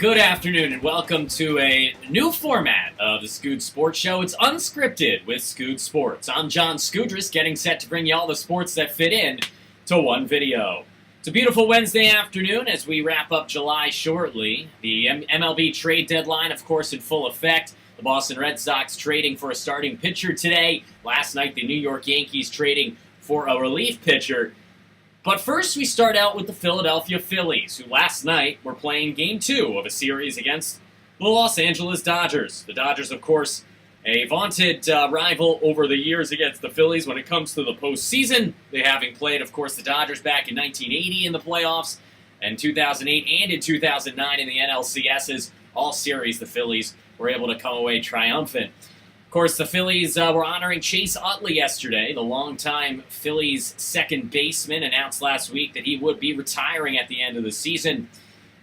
Good afternoon and welcome to a new format of the SkoodSports show. It's Unscripted with SkoodSports. I'm John Skoudris, getting set to bring you all the sports that fit in to one video. It's a beautiful Wednesday afternoon as we wrap up July shortly. The MLB trade deadline, of course, in full effect. The Boston Red Sox trading for a starting pitcher today. Last night, the New York Yankees trading for a relief pitcher. But first, we start out with the Philadelphia Phillies, who last night were playing Game 2 of a series against the Los Angeles Dodgers. The Dodgers, of course, a vaunted rival over the years against the Phillies when it comes to the postseason. They having played, of course, the Dodgers back in 1980 in the playoffs, and 2008 and in 2009 in the NLCSs. All series, the Phillies were able to come away triumphant. Of course, the Phillies were honoring Chase Utley yesterday. The longtime Phillies second baseman announced last week that he would be retiring at the end of the season.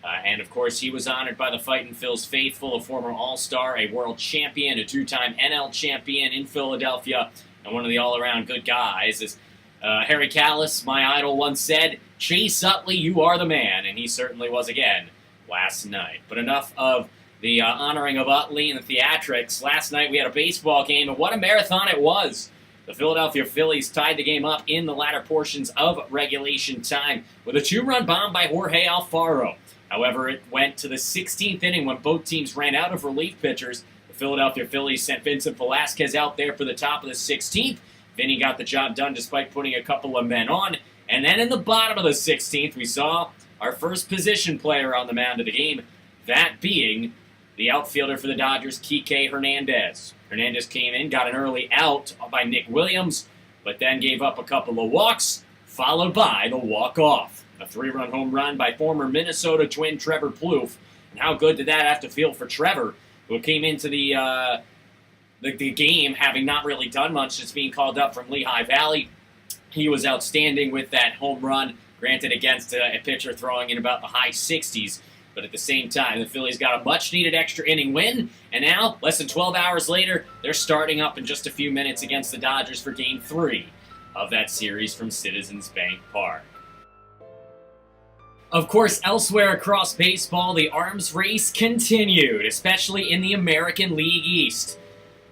And, of course, he was honored by the Phightin Phil's faithful, a former All-Star, a world champion, a two-time NL champion in Philadelphia, and one of the all-around good guys. As Harry Callis, my idol, once said, "Chase Utley, you are the man," and he certainly was again last night. But enough of the honoring of Utley and the theatrics. Last night we had a baseball game, and what a marathon it was. The Philadelphia Phillies tied the game up in the latter portions of regulation time with a two-run bomb by Jorge Alfaro. However, it went to the 16th inning when both teams ran out of relief pitchers. The Philadelphia Phillies sent Vincent Velasquez out there for the top of the 16th. Vinny got the job done despite putting a couple of men on. And then in the bottom of the 16th, we saw our first position player on the mound of the game, that being the outfielder for the Dodgers, Kike Hernandez. Hernandez came in, got an early out by Nick Williams, but then gave up a couple of walks, followed by the walk-off. A 3-run home run by former Minnesota Twin Trevor Plouffe. And how good did that have to feel for Trevor, who came into the game having not really done much, just being called up from Lehigh Valley. He was outstanding with that home run, granted against a pitcher throwing in about the high 60s. But at the same time, the Phillies got a much-needed extra inning win, and now, less than 12 hours later, they're starting up in just a few minutes against the Dodgers for Game 3 of that series from Citizens Bank Park. Of course, elsewhere across baseball, the arms race continued, especially in the American League East.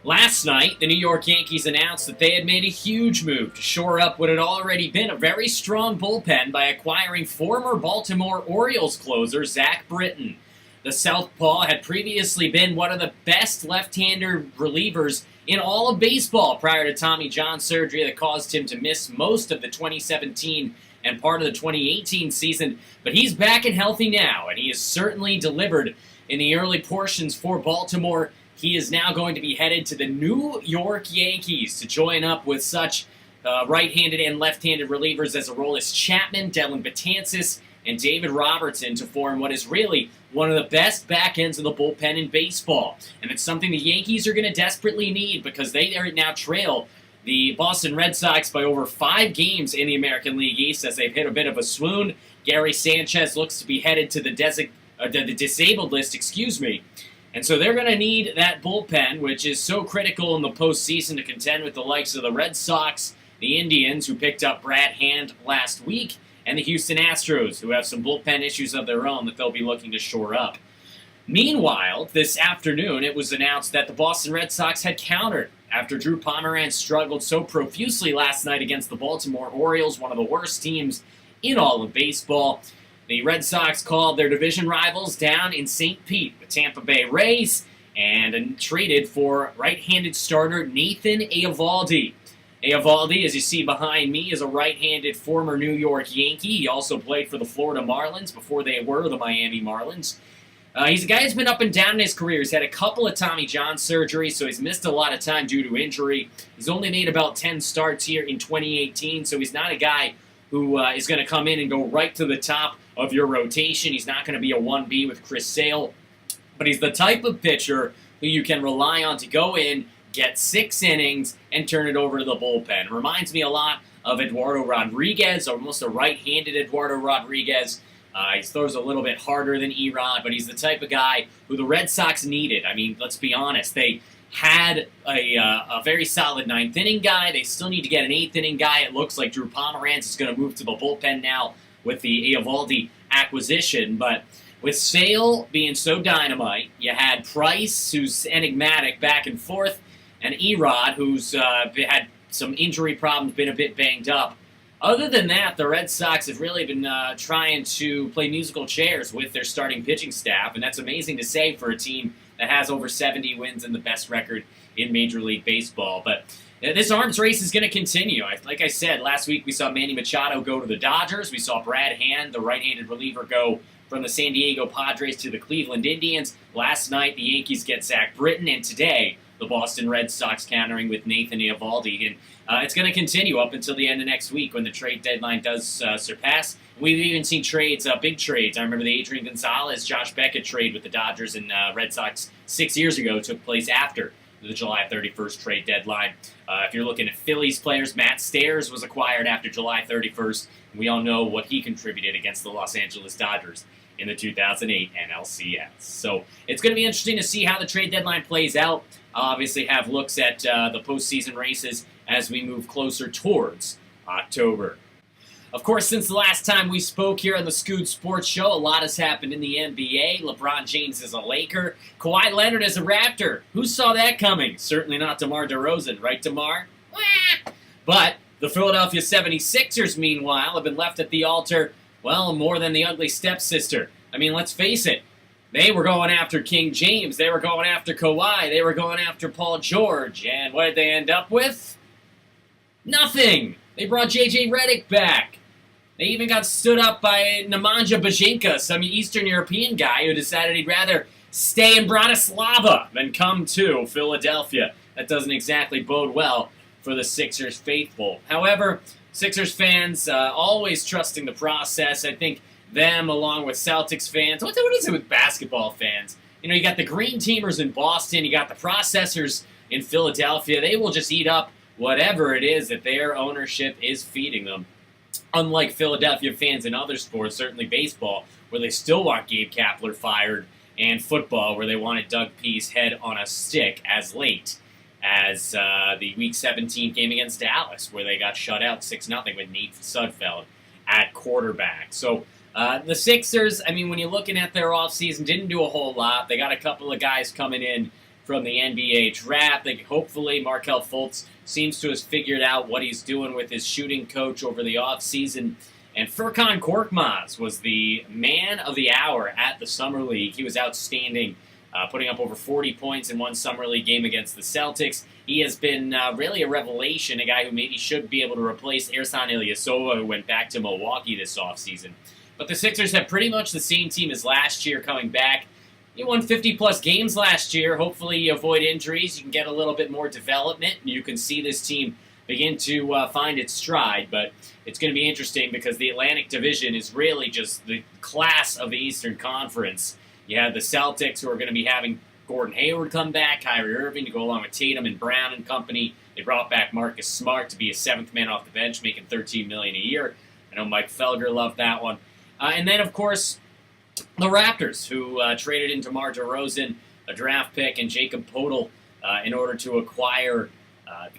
Last night, the New York Yankees announced that they had made a huge move to shore up what had already been a very strong bullpen by acquiring former Baltimore Orioles closer Zach Britton. The southpaw had previously been one of the best left-hander relievers in all of baseball prior to Tommy John surgery that caused him to miss most of the 2017 and part of the 2018 season. But he's back and healthy now, and he has certainly delivered in the early portions for Baltimore. He is now going to be headed to the New York Yankees to join up with such right-handed and left-handed relievers as Aroldis Chapman, Dellin Betances, and David Robertson to form what is really one of the best back ends of the bullpen in baseball. And it's something the Yankees are going to desperately need because they now trail the Boston Red Sox by over 5 games in the American League East as they've hit a bit of a swoon. Gary Sanchez looks to be headed to the disabled list, And so they're going to need that bullpen, which is so critical in the postseason to contend with the likes of the Red Sox, the Indians, who picked up Brad Hand last week, and the Houston Astros, who have some bullpen issues of their own that they'll be looking to shore up. Meanwhile, this afternoon, it was announced that the Boston Red Sox had countered after Drew Pomeranz struggled so profusely last night against the Baltimore Orioles, one of the worst teams in all of baseball. The Red Sox called their division rivals down in St. Pete, the Tampa Bay Rays, and traded for right-handed starter Nathan Eovaldi. Eovaldi, as you see behind me, is a right-handed former New York Yankee. He also played for the Florida Marlins before they were the Miami Marlins. He's a guy who's been up and down in his career. He's had a couple of Tommy John surgeries, so he's missed a lot of time due to injury. He's only made about 10 starts here in 2018, so he's not a guy who is going to come in and go right to the top of your rotation. He's not going to be a 1B with Chris Sale, but he's the type of pitcher who you can rely on to go in, get 6 innings, and turn it over to the bullpen. It reminds me a lot of Eduardo Rodriguez, almost a right-handed Eduardo Rodriguez. He throws a little bit harder than Erod, but he's the type of guy who the Red Sox needed. I mean, let's be honest. They had a very solid 9th inning guy. They still need to get an 8th inning guy. It looks like Drew Pomeranz is going to move to the bullpen now with the Eovaldi acquisition. But with Sale being so dynamite, you had Price, who's enigmatic back and forth, and Erod, who's had some injury problems, been a bit banged up. Other than that, the Red Sox have really been trying to play musical chairs with their starting pitching staff, and that's amazing to say for a team that has over 70 wins and the best record in Major League Baseball. But this arms race is going to continue. Like I said, last week we saw Manny Machado go to the Dodgers. We saw Brad Hand, the right-handed reliever, go from the San Diego Padres to the Cleveland Indians. Last night, the Yankees get Zach Britton, and today, the Boston Red Sox countering with Nathan Eovaldi. And it's going to continue up until the end of next week when the trade deadline does surpass. We've even seen trades, big trades. I remember the Adrian Gonzalez, Josh Beckett trade with the Dodgers and Red Sox 6 years ago took place after the July 31st trade deadline. If you're looking at Phillies players, Matt Stairs was acquired after July 31st. We all know what he contributed against the Los Angeles Dodgers in the 2008 NLCS. So it's going to be interesting to see how the trade deadline plays out. I'll obviously have looks at the postseason races as we move closer towards October. Of course, since the last time we spoke here on the SkoodSports show, a lot has happened in the NBA. LeBron James is a Laker. Kawhi Leonard is a Raptor. Who saw that coming? Certainly not DeMar DeRozan, right, DeMar? But the Philadelphia 76ers, meanwhile, have been left at the altar, well, more than the ugly stepsister. I mean, let's face it. They were going after King James. They were going after Kawhi. They were going after Paul George. And what did they end up with? Nothing. They brought J.J. Redick back. They even got stood up by Nemanja Bjelica, some Eastern European guy who decided he'd rather stay in Bratislava than come to Philadelphia. That doesn't exactly bode well for the Sixers faithful. However, Sixers fans always trusting the process. I think them, along with Celtics fans. What is it with basketball fans? You know, you got the green teamers in Boston. You got the processors in Philadelphia. They will just eat up whatever it is that their ownership is feeding them. Unlike Philadelphia fans in other sports, certainly baseball, where they still want Gabe Kapler fired, and football, where they wanted Doug Pease head on a stick as late as the Week 17 game against Dallas, where they got shut out 6-0 with Nate Sudfeld at quarterback. So the Sixers, I mean, when you're looking at their offseason, didn't do a whole lot. They got a couple of guys coming in from the NBA draft. Hopefully, Markelle Fultz seems to have figured out what he's doing with his shooting coach over the offseason. And Furkan Korkmaz was the man of the hour at the Summer League. He was outstanding, putting up over 40 points in one Summer League game against the Celtics. He has been really a revelation, a guy who maybe should be able to replace Ersan Ilyasova, who went back to Milwaukee this offseason. But the Sixers have pretty much the same team as last year coming back. You won 50-plus games last year. Hopefully you avoid injuries. You can get a little bit more development, and you can see this team begin to find its stride. But it's going to be interesting because the Atlantic Division is really just the class of the Eastern Conference. You have the Celtics, who are going to be having Gordon Hayward come back, Kyrie Irving to go along with Tatum and Brown and company. They brought back Marcus Smart to be a seventh man off the bench, making $13 million a year. I know Mike Felger loved that one. And then, of course, the Raptors, who traded in DeMar DeRozan, a draft pick, and Jacob Poeltl in order to acquire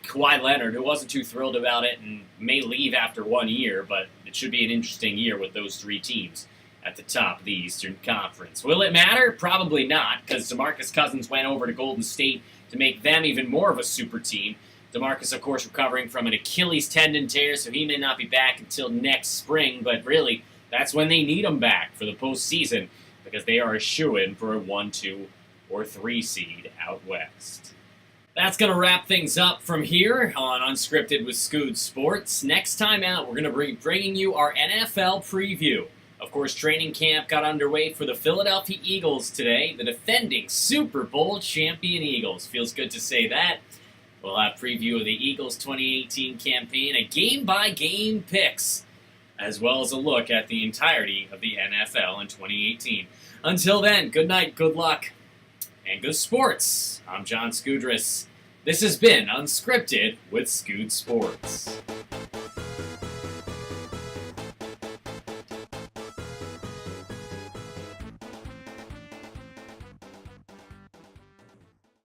Kawhi Leonard, who wasn't too thrilled about it and may leave after 1 year, but it should be an interesting year with those three teams at the top of the Eastern Conference. Will it matter? Probably not, because DeMarcus Cousins went over to Golden State to make them even more of a super team. DeMarcus, of course, recovering from an Achilles tendon tear, so he may not be back until next spring, but really, that's when they need him back for the postseason, because they are a shoo-in for a 1, 2, or 3 seed out west. That's going to wrap things up from here on Unscripted with SkoodSports. Next time out, we're going to be bringing you our NFL preview. Of course, training camp got underway for the Philadelphia Eagles today, the defending Super Bowl champion Eagles. Feels good to say that. We'll have preview of the Eagles' 2018 campaign, a game-by-game picks, as well as a look at the entirety of the NFL in 2018. Until then, good night, good luck, and good sports. I'm John Skudris. This has been Unscripted with SkoodSports.